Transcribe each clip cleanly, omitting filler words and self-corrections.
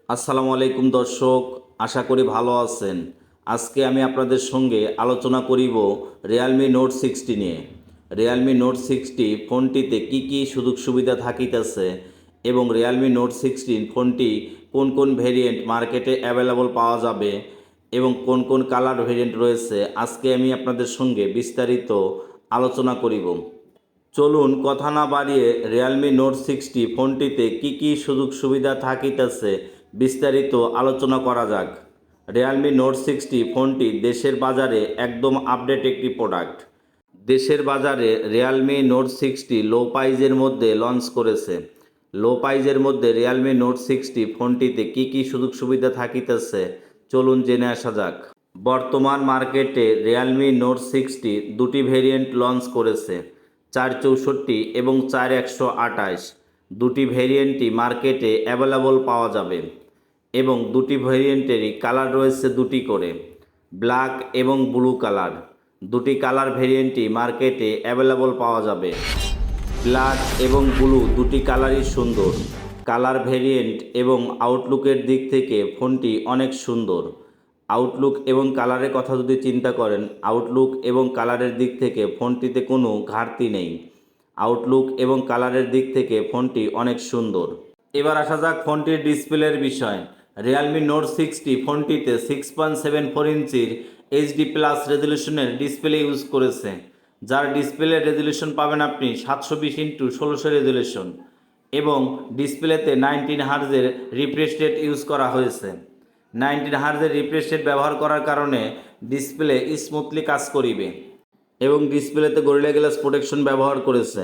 আসসালামু আলাইকুম দর্শক, আশা করি ভালো আছেন। আজকে আমি আপনাদের সঙ্গে আলোচনা করিব রিয়েলমি নোট 60 নিয়ে। রিয়েলমি নোট 60 ফোনটিতে কি কি সুযোগ সুবিধা থাকিতেছে এবং রিয়েলমি নোট 16 ফোনটি কোন কোন ভেরিয়েন্ট মার্কেটে অ্যাভেলেবল পাওয়া যাবে এবং কোন কোন কালার ভেরিয়েন্ট রয়েছে, আজকে আমি আপনাদের সঙ্গে বিস্তারিত আলোচনা করিব। চলুন কথা না বাড়িয়ে রিয়েলমি নোট 60 ফোনটিতে কি কি সুযোগ সুবিধা থাকিতেছে বিস্তারিত আলোচনা করা যাক। রিয়েলমি নোট 60 ফোনটি দেশের বাজারে একদম আপডেট একটি প্রোডাক্ট। দেশের বাজারে রিয়েলমি নোট 60 লো প্রাইজের মধ্যে লঞ্চ করেছে। লো প্রাইজের মধ্যে রিয়েলমি নোট 60 ফোনটিতে কি কি সুযোগ সুবিধা থাকিতেছে চলুন জেনে আসা যাক। বর্তমান মার্কেটে রিয়েলমি নোট 60 দুটি ভেরিয়েন্ট লঞ্চ করেছে, 464 এবং 4128। দুটি ভেরিয়েন্টই মার্কেটে অ্যাভেলেবল পাওয়া যাবে এবং দুটি ভেরিয়েন্টেরই কালার রয়েছে দুটি করে, ব্ল্যাক এবং ব্লু কালার। দুটি কালার ভেরিয়েন্টই মার্কেটে অ্যাভেলেবল পাওয়া যাবে। ব্ল্যাক এবং ব্লু দুটি কালারই সুন্দর। কালার ভেরিয়েন্ট এবং আউটলুকের দিক থেকে ফোনটি অনেক সুন্দর। আউটলুক এবং কালারের কথা যদি চিন্তা করেন, আউটলুক এবং কালারের দিক থেকে ফোনটিতে কোনো ঘাটতি নেই। আউটলুক এবং কালারের দিক থেকে ফোনটি অনেক সুন্দর। এবার আসা যাক ফোনটির ডিসপ্লের বিষয়। রিয়েলমি নোট 60 ফোনটিতে 6.74 ইঞ্চির এইচডি প্লাস রেজলিউশনের ডিসপ্লে ইউজ করেছে, যার ডিসপ্লে রেজলিউশন পাবেন আপনি 720x1600 রেজলিউশন এবং ডিসপ্লেতে 19 হার্জের রিফ্রেশ রেট ইউজ করা হয়েছে। 19 হার্জের রিফ্রেশ রেট ব্যবহার করার কারণে ডিসপ্লে স্মুথলি কাজ করিবে এবং ডিসপ্লেতে গরিলা গ্লাস প্রোটেকশন ব্যবহার করেছে।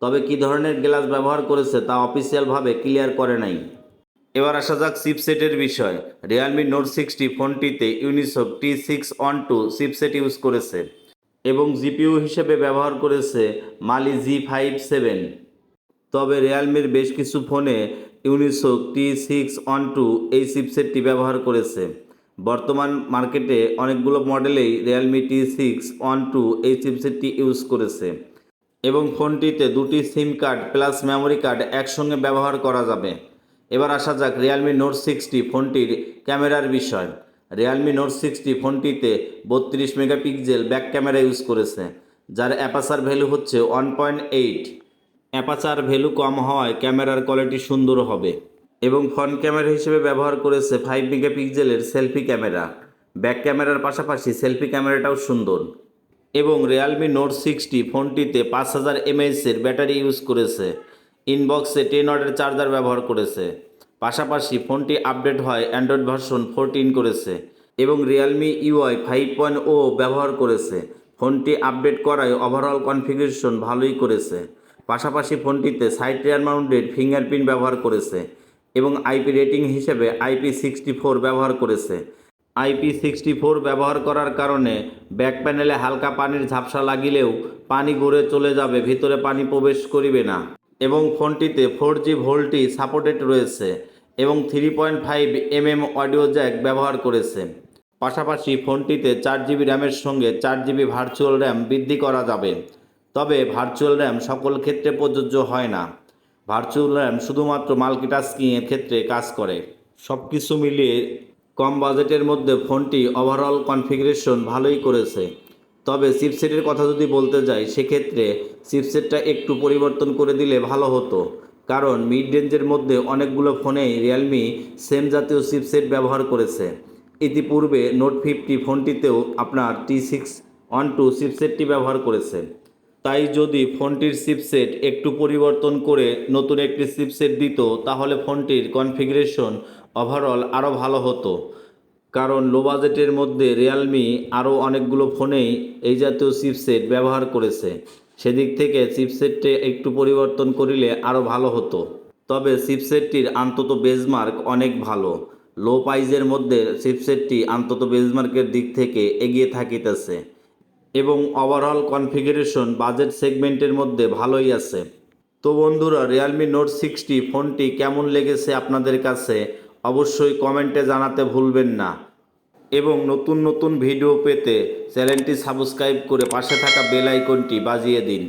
তবে কী ধরনের গ্লাস ব্যবহার করেছে তা অফিসিয়ালভাবে ক্লিয়ার করে নাই। এবার আসা যাক চিপসেটের বিষয়। রিয়েলমি নোট 60 ফোনটিতে ইউনিসক T612 চিপসেট ইউজ করেছে এবং জিপিইউ হিসেবে ব্যবহার করেছে মালি G57। তবে রিয়েলমির বেশ কিছু ফোনে ইউনিসক T612 এই চিপসেটটি ব্যবহার করেছে। বর্তমান মার্কেটে অনেকগুলো মডেলেই রিয়েলমি T612 এই চিপসেটটি ইউজ করেছে এবং ফোনটিতে দুটি সিম কার্ড প্লাস মেমোরি কার্ড একসঙ্গে ব্যবহার করা যাবে। এবার আসা যাক রিয়েলমি নোট 60 ফোনটির ক্যামেরার বিষয়। রিয়েলমি নোট 60 ফোনটিতে 32 মেগাপিক্সেল ব্যাক ক্যামেরা ইউজ করেছে, যার অ্যাপাচার ভ্যালু হচ্ছে 1.8। অ্যাপাচার ভ্যালু কম হওয়ায় ক্যামেরার কোয়ালিটি সুন্দর হবে এবং ফ্রন্ট ক্যামেরা হিসেবে ব্যবহার করেছে 5 মেগাপিক্সেলের সেলফি ক্যামেরা। ব্যাক ক্যামেরার পাশাপাশি সেলফি ক্যামেরাটাও সুন্দর এবং রিয়েলমি নোট 60 ফোনটিতে 5000 mAh-এর ব্যাটারি ইউজ করেছে। ইনবক্সে 10 ওয়াটের চার্জার ব্যবহার করেছে। পাশাপাশি ফোনটি আপডেট হয় অ্যান্ড্রয়েড ভার্সন 14 করেছে এবং রিয়েলমি UI 5.0 ব্যবহার করেছে। ফোনটি আপডেট করায় ওভারঅল কনফিগারেশন ভালোই করেছে। পাশাপাশি ফোনটিতে সাইড রিয়ার মাউন্টেড ফিঙ্গারপ্রিন্ট ব্যবহার করেছে এবং IP রেটিং হিসেবে IP64 ব্যবহার করেছে। IP64 ব্যবহার করার কারণে ব্যাক প্যানেলে হালকা পানির ঝাপসা লাগিলেও পানি গড়ে চলে যাবে, ভিতরে পানি প্রবেশ করিবে না এবং ফোনটিতে 4G ভোল্টি সাপোর্টেড রয়েছে এবং 3.5 অডিও জ্যাক ব্যবহার করেছে। পাশাপাশি ফোনটিতে 4GB র্যামের সঙ্গে 4GB ভার্চুয়াল র্যাম বৃদ্ধি করা যাবে। তবে ভার্চুয়াল র্যাম সকল ক্ষেত্রে প্রযোজ্য হয় না। ভার্চুয়াল র্যাম শুধুমাত্র মাল্টিটাস্কিংয়ের ক্ষেত্রে কাজ করে। সব কিছু মিলিয়ে কম বাজেটের মধ্যে ফোনটি ওভারঅল কনফিগারেশন ভালোই করেছে। তবে চিপসেটের কথা যদি বলতে যাই, সেক্ষেত্রে চিপসেটটা একটু পরিবর্তন করে দিলে ভালো হতো, কারণ মিড রেঞ্জের মধ্যে অনেকগুলো ফোনেই রিয়েলমি সেম জাতীয় চিপসেট ব্যবহার করেছে। ইতিপূর্বে নোট 50 ফোনটিতেও আপনার T612 চিপসেটটি ব্যবহার করেছে। তাই যদি ফোনটির চিপসেট একটু পরিবর্তন করে নতুন একটি চিপসেট দিত, তাহলে ফোনটির কনফিগারেশন ওভারঅল আরও ভালো হতো, কারণ লো বাজেটের মধ্যে রিয়েলমি আরও অনেকগুলো ফোনেই এই জাতীয় চিপসেট ব্যবহার করেছে। সেদিক থেকে চিপসেটটি একটু পরিবর্তন করিলে আরও ভালো হতো। তবে চিপসেটটির অন্তত বেজমার্ক অনেক ভালো। লো প্রাইজের মধ্যে চিপসেটটি অন্তত বেজমার্কের দিক থেকে এগিয়ে থাকিতেছে এবং ওভারঅল কনফিগারেশন বাজেট সেগমেন্টের মধ্যে ভালোই আছে। তো বন্ধুরা, রিয়েলমি নোট 60 ফোনটি কেমন লেগেছে আপনাদের কাছে অবশ্যই কমেন্টে জানাতে ভুলবেন না এবং নতুন নতুন ভিডিও পেতে চ্যানেলটি সাবস্ক্রাইব করে পাশে থাকা বেল আইকনটি বাজিয়ে দিন।